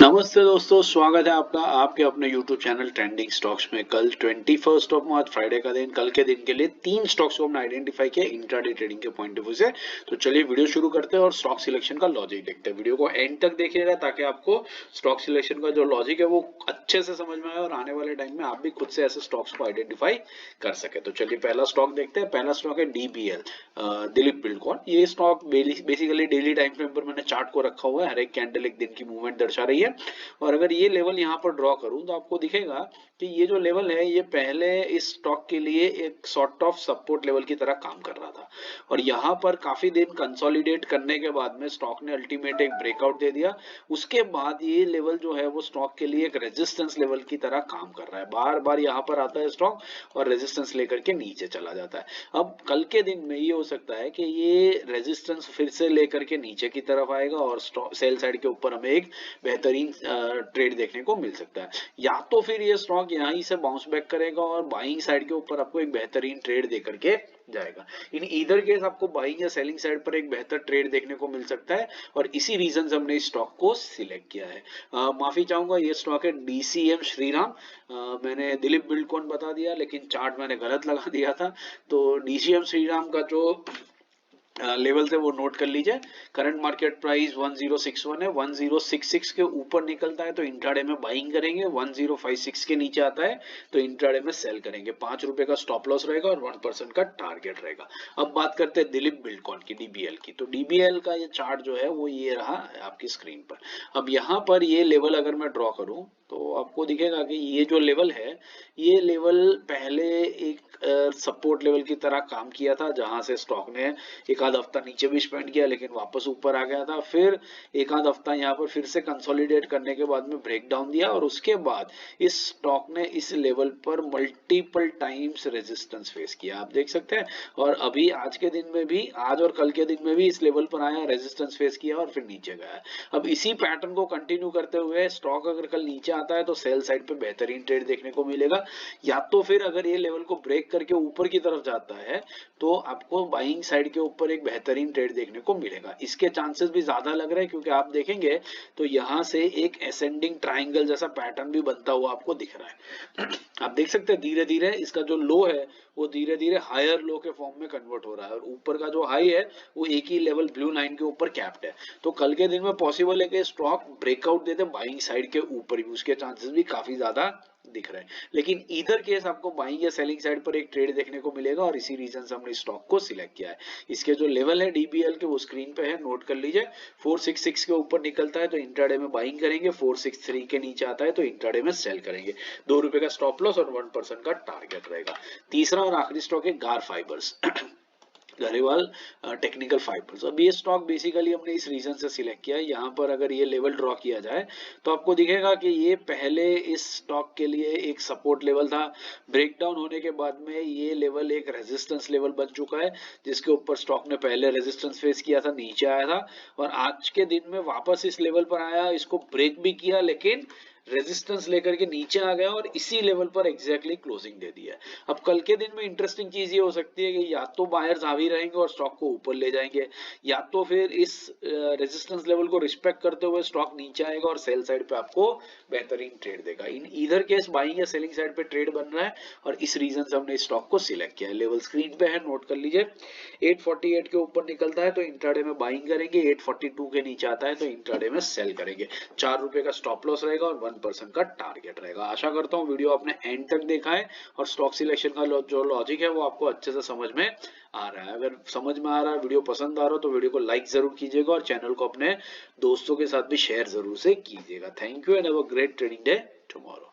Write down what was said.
नमस्ते दोस्तों, स्वागत है आपका आपके अपने YouTube चैनल ट्रेंडिंग स्टॉक्स में। कल 21 मार्च फ्राइडे का दिन, कल के दिन के लिए 3 स्टॉक्स को हमने आइडेंटिफाई किया इंट्राडे ट्रेडिंग के पॉइंट ऑफ व्यू से। तो चलिए वीडियो शुरू करते हैं और स्टॉक सिलेक्शन का लॉजिक देखते हैं। वीडियो को एंड तक देखिएगा ताकि आपको स्टॉक सिलेक्शन का जो लॉजिक है वो अच्छे से समझ में आए और आने वाले टाइम में आप भी खुद से ऐसे स्टॉक्स को आइडेंटिफाई कर सके। तो चलिए पहला स्टॉक देखते हैं। पहला स्टॉक है DBL, दिलीप बिल्डकॉन। ये stock basically daily time frame पर मैंने चार्ट को रखा हुआ है। हर एक कैंडल एक दिन की मूवमेंट दर्शा रही है और अगर ये लेवल यहाँ पर ड्रॉ करूं तो आपको दिखेगा कि ये जो लेवल है ये पहले इस स्टॉक के लिए एक सॉर्ट ऑफ सपोर्ट लेवल की तरह काम कर रहा था और यहाँ पर काफी दिन कंसोलिडेट करने के बाद में स्टॉक ने अल्टीमेट एक ब्रेकआउट दे दिया। उसके बाद ये लेवल जो है वो स्टॉक के लिए एक रेजिस्टेंस लेवल की तरह काम कर रहा है। बार बार यहाँ पर आता है स्टॉक और रेजिस्टेंस लेकर के नीचे चला जाता है। अब कल के दिन में ये हो सकता है कि ये रेजिस्टेंस फिर से लेकर के नीचे की तरफ आएगा और सेल साइड के ऊपर हमें एक बेहतरीन ट्रेड देखने को मिल सकता है। या तो फिर ये स्टॉक यहीं से बाउंस बैक करेगा और बाइंग साइड के ऊपर आपको एक बेहतरीन ट्रेड दे करके जाएगा। इन ईदर केस आपको बाइंग या सेलिंग साइड पर एक बेहतर ट्रेड देखने को मिल सकता है और इसी रीजन से हमने इस स्टॉक को सिलेक्ट किया है। माफी चाहूंगा, ये स्टॉक है DCM श्रीराम। मैंने दिलीप बिल्डकॉन बता दिया लेकिन चार्ट मैंने गलत लगा दिया था। तो DCM श्रीराम का जो लेवल थे वो नोट कर लीजिए। करंट मार्केट प्राइस 1061 है। 1066 के ऊपर निकलता है तो इंट्राडे में बाइंग करेंगे, 1056 के नीचे आता है तो इंट्राडे में सेल करेंगे। ₹5 का स्टॉप लॉस रहेगा और 1% का टारगेट रहेगा। अब बात करते हैं दिलीप बिल्डकॉन की, DBL की। तो DBL का ये चार्ट जो है वो ये रहा आपकी स्क्रीन पर। अब यहाँ पर ये लेवल अगर मैं ड्रॉ करूं तो आपको दिखेगा कि ये जो लेवल है ये लेवल पहले एक सपोर्ट लेवल की तरह काम किया था, जहां से स्टॉक ने एक आध हफ्ता नीचे भी स्पेंड किया लेकिन वापस ऊपर आ गया था। फिर एक आध हफ्ता यहाँ पर फिर से कंसोलिडेट करने के बाद में ब्रेक डाउन दिया और उसके बाद इस स्टॉक ने इस लेवल पर मल्टीपल टाइम्स रेजिस्टेंस फेस किया, आप देख सकते हैं। और अभी आज के दिन में भी, आज और कल के दिन में भी इस लेवल पर आया, रेजिस्टेंस फेस किया और फिर नीचे गया। अब इसी पैटर्न को कंटिन्यू करते हुए स्टॉक अगर कल नीचे आता है तो सेल साइड पे बेहतरीन ट्रेड देखने को मिलेगा। या तो फिर अगर ये लेवल को ब्रेक करके ऊपर की तरफ जाता है तो आपको बाइंग साइड के ऊपर एक बेहतरीन ट्रेड देखने को मिलेगा। इसके चांसेस भी ज्यादा लग रहे हैं क्योंकि आप देखेंगे तो यहां से एक असेंडिंग ट्राइंगल जैसा पैटर्न भी बनता हुआ आपको दिख रहा है। आप देख सकते हैं धीरे धीरे इसका जो लो है वो धीरे धीरे हायर लो के फॉर्म में कन्वर्ट हो रहा है और ऊपर का जो हाई है वो एक ही लेवल ब्लू लाइन के ऊपर कैप्ड है। तो कल के दिन में पॉसिबल है कि स्टॉक ब्रेकआउट देते बाइंग साइड के ऊपर भी, उसके चांसेस भी काफी ज्यादा दिख रहे हैं। लेकिन इधर केस आपको बाइंग या सेलिंग साइड पर एक ट्रेड देखने को मिलेगा और इसी रीजन से हमने स्टॉक को सिलेक्ट किया है। इसके जो लेवल है DBL के वो स्क्रीन पे है, नोट कर लीजिए। 466 के ऊपर निकलता है तो इंट्राडे में बाइंग करेंगे, 463 के नीचे आता है तो इंट्राडे में सेल करेंगे। ₹2 का स्टॉप लॉस और 1% का टारगेट रहेगा। तीसरा और आखिरी स्टॉक है गार फाइबर्स, गरेवाल टेक्निकल फाइबर्स। अब ये स्टॉक बेसिकली हमने इस रीजन से सिलेक्ट किया है। यहाँ पर अगर ये लेवल ड्रॉ किया जाए तो आपको दिखेगा कि ये पहले इस स्टॉक के लिए एक सपोर्ट लेवल था। ब्रेकडाउन होने के बाद में ये लेवल एक रेजिस्टेंस लेवल बन चुका है जिसके ऊपर स्टॉक ने पहले रेजिस्टेंस फेस किया था, नीचे आया था और आज के दिन में वापस इस लेवल पर आया, इसको ब्रेक भी किया लेकिन रेजिस्टेंस लेकर के नीचे आ गया और इसी लेवल पर एग्जैक्टली क्लोजिंग दे दिया है। अब कल के दिन में इंटरेस्टिंग चीज ये हो सकती है कि या तो बायर्स हावी रहेंगे और स्टॉक को ऊपर ले जाएंगे या तो फिर इस रेजिस्टेंस लेवल को रिस्पेक्ट करते हुए स्टॉक नीचे आएगा और सेल साइड पे आपको बेहतरीन ट्रेड देगा। इन इधर केस बाइंग या सेलिंग साइड पे ट्रेड बन रहा है और इस रीजन से हमने स्टॉक को सिलेक्ट किया है। लेवल स्क्रीन पे है, नोट कर लीजिए। 848 के ऊपर निकलता है तो इंट्राडे में बाइंग करेंगे, 842 के नीचे आता है तो इंट्राडे में सेल करेंगे। ₹4 का स्टॉप लॉस रहेगा और 1% का टारगेट रहेगा। आशा करता हूँ वीडियो आपने एंड तक देखा है और स्टॉक सिलेक्शन का जो लॉजिक है वो आपको अच्छे से समझ में आ रहा है। अगर समझ में आ रहा है, वीडियो पसंद आ रहा हो तो वीडियो को लाइक जरूर कीजिएगा और चैनल को अपने दोस्तों के साथ भी शेयर जरूर से कीजिएगा। Thank you and have a great trading day tomorrow.